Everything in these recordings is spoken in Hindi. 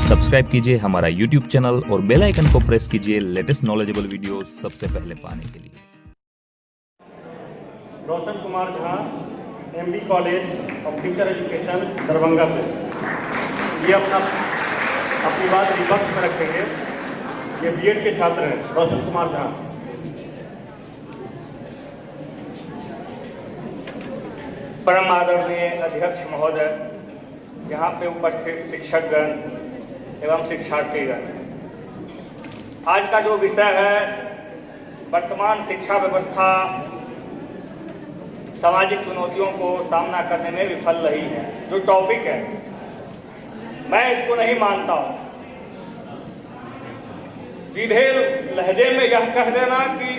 सब्सक्राइब कीजिए हमारा यूट्यूब चैनल और बेल आइकन को प्रेस कीजिए लेटेस्ट नॉलेजेबल वीडियो सबसे पहले पाने के लिए। Roshan Kumar Jha, MB college of teacher education Darbhanga से। ये अपनी बात विपक्ष में रखेंगे। ये बीएड के छात्र हैं, रोशन कुमार झा। परम आदरणीय अध्यक्ष महोदय, यहाँ पे उपस्थित शिक्षकगण एवं शिक्षार्थीगण, आज का जो विषय है वर्तमान शिक्षा व्यवस्था सामाजिक चुनौतियों को सामना करने में विफल रही है। जो टॉपिक है मैं इसको नहीं मानता हूं। सीधे लहजे में यह कह देना कि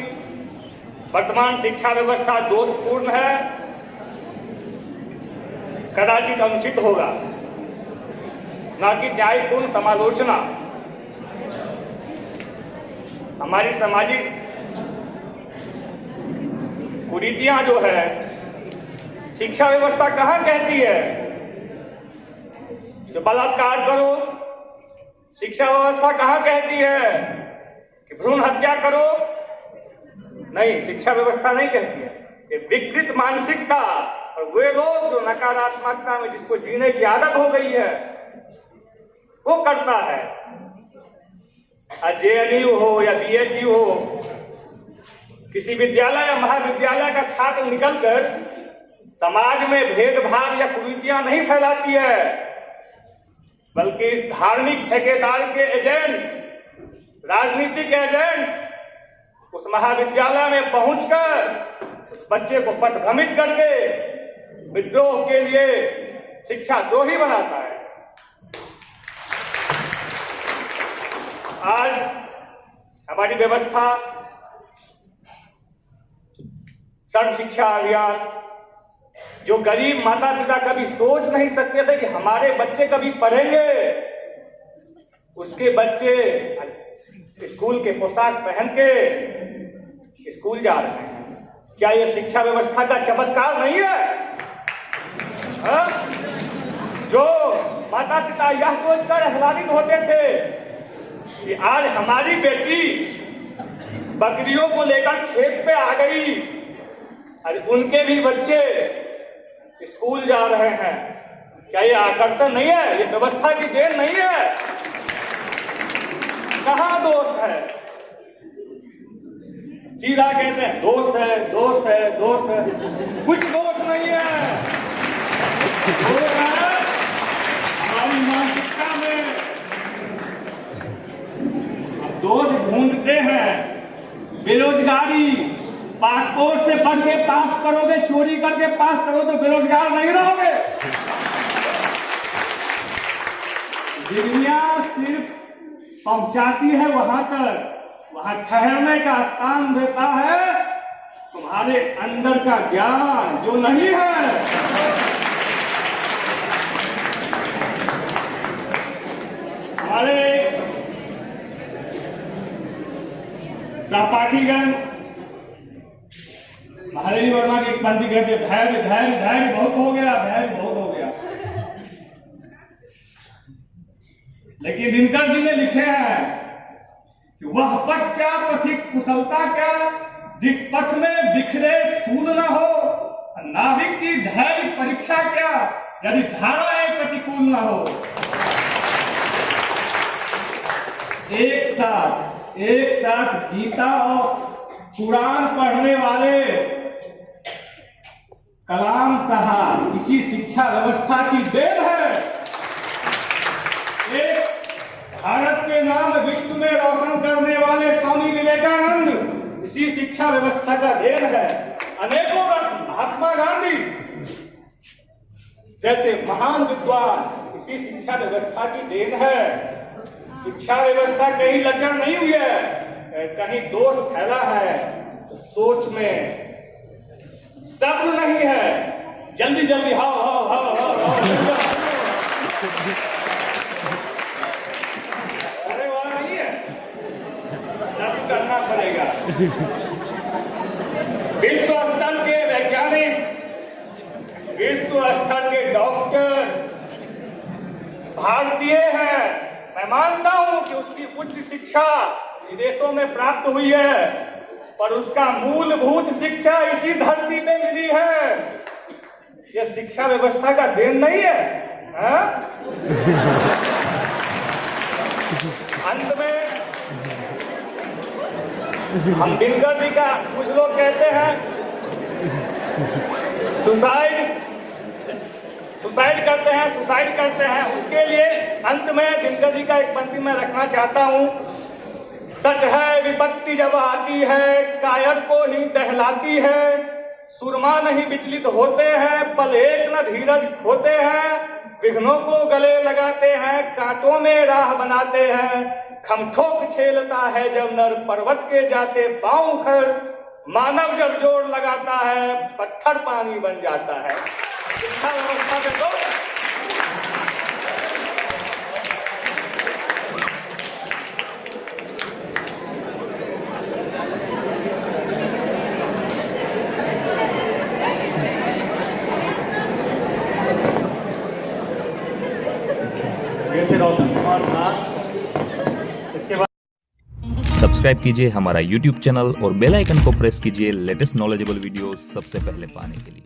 वर्तमान शिक्षा व्यवस्था दोषपूर्ण है कदाचित अनुचित होगा, न कि न्यायपूर्ण समालोचना। हमारी सामाजिक कुरीतियां जो है शिक्षा व्यवस्था कहां कहती है जो बलात्कार करो। शिक्षा व्यवस्था कहां कहती है कि भ्रूण हत्या करो। नहीं, शिक्षा व्यवस्था नहीं कहती है। ये विकृत मानसिकता और वे लोग जो नकारात्मकता में जिसको जीने की आदत हो गई है वो करता है। जेएनयू हो या बीएचयू हो, किसी विद्यालय या महाविद्यालय का छात्र निकलकर समाज में भेदभाव या कुरीतियां नहीं फैलाती है, बल्कि धार्मिक ठेकेदार के एजेंट, राजनीतिक एजेंट उस महाविद्यालय में पहुंचकर उस बच्चे को पथभ्रमित करके विद्रोह के लिए शिक्षा द्रोही बनाता है। आज हमारी व्यवस्था सर्व शिक्षा अभियान, जो गरीब माता पिता कभी सोच नहीं सकते थे कि हमारे बच्चे कभी पढ़ेंगे, उसके बच्चे स्कूल के पोशाक पहन के स्कूल जा रहे हैं। क्या यह शिक्षा व्यवस्था का चमत्कार नहीं है? जो माता पिता यह सोचकर आह्लादित होते थे कि आज हमारी बेटी बकरियों को लेकर खेत पे आ गई, अरे उनके भी बच्चे स्कूल जा रहे हैं। क्या ये आकर्षण नहीं है? ये व्यवस्था की देन नहीं है? कहां दोष है? सीधा कहते हैं दोष है, दोष है, दोष है। कुछ दोष नहीं है। हमारी मानसिकता में दोष ढूंढते हैं। बेरोजगारी, पासपोर्ट से पढ़ के पास करोगे, चोरी करके पास करो तो बेरोजगार नहीं रहोगे। डिग्रियां सिर्फ पहुंचाती है वहां तक, वहां ठहरने का स्थान देता है तुम्हारे अंदर का ज्ञान जो नहीं है। हमारे सहपाठीगण महादेवी वर्मा की एक पंक्ति कहते हैं, धैर्य धैर्य धैर्य बहुत हो गया, धैर्य बहुत हो गया। लेकिन दिनकर जी ने लिखे हैं कि वह पथ क्या, पथिक कुशलता क्या, जिस पथ में बिखरे सूद न हो। नाविक की धैर्य परीक्षा क्या, यदि धाराएं प्रतिकूल न हो। एक साथ गीता और कुरान पढ़ने वाले कलाम साहब इसी शिक्षा व्यवस्था की देन है। एक भारत के नाम विश्व में रोशन करने वाले स्वामी विवेकानंद इसी शिक्षा व्यवस्था का देन है। अनेकों महात्मा गांधी जैसे महान विद्वान इसी शिक्षा व्यवस्था की देन है। शिक्षा व्यवस्था कहीं लचर नहीं हुई है, कहीं दोष फैला है, सोच में सब्र नहीं है। जल्दी जल्दी हाओ हाओ हाओ हाओ, अरे वहां नहीं है, सब्र करना पड़ेगा। विश्व स्तर के वैज्ञानिक, विश्व स्तर के डॉक्टर भारतीय हैं। मैं मानता हूं कि उसकी उच्च शिक्षा विदेशों में प्राप्त हुई है, पर उसका मूलभूत शिक्षा इसी धरती पे मिली है। यह शिक्षा व्यवस्था का देन नहीं है, हाँ? अंत में हम दिनकर जी का, कुछ लोग कहते हैं सुसाइड करते हैं, उसके लिए अंत में दिनकर जी का एक पंक्ति मैं रखना चाहता हूं। सच है विपत्ति जब आती है, कायर को ही दहलाती है, सुरमा नहीं विचलित होते हैं, पल एक न धीरज खोते हैं, विघ्नों को गले लगाते हैं, कांटों में राह बनाते हैं, खमठोक छेलता है जब नर पर्वत के जाते पांव उखड़, मानव जब जोर लगाता है पत्थर पानी बन जाता है। शिक्षा व्यवस्था में तो रोशन कुमार था। इसके बाद सब्सक्राइब कीजिए हमारा YouTube चैनल और बेल आइकन को प्रेस कीजिए लेटेस्ट नॉलेजेबल वीडियो सबसे पहले पाने के लिए।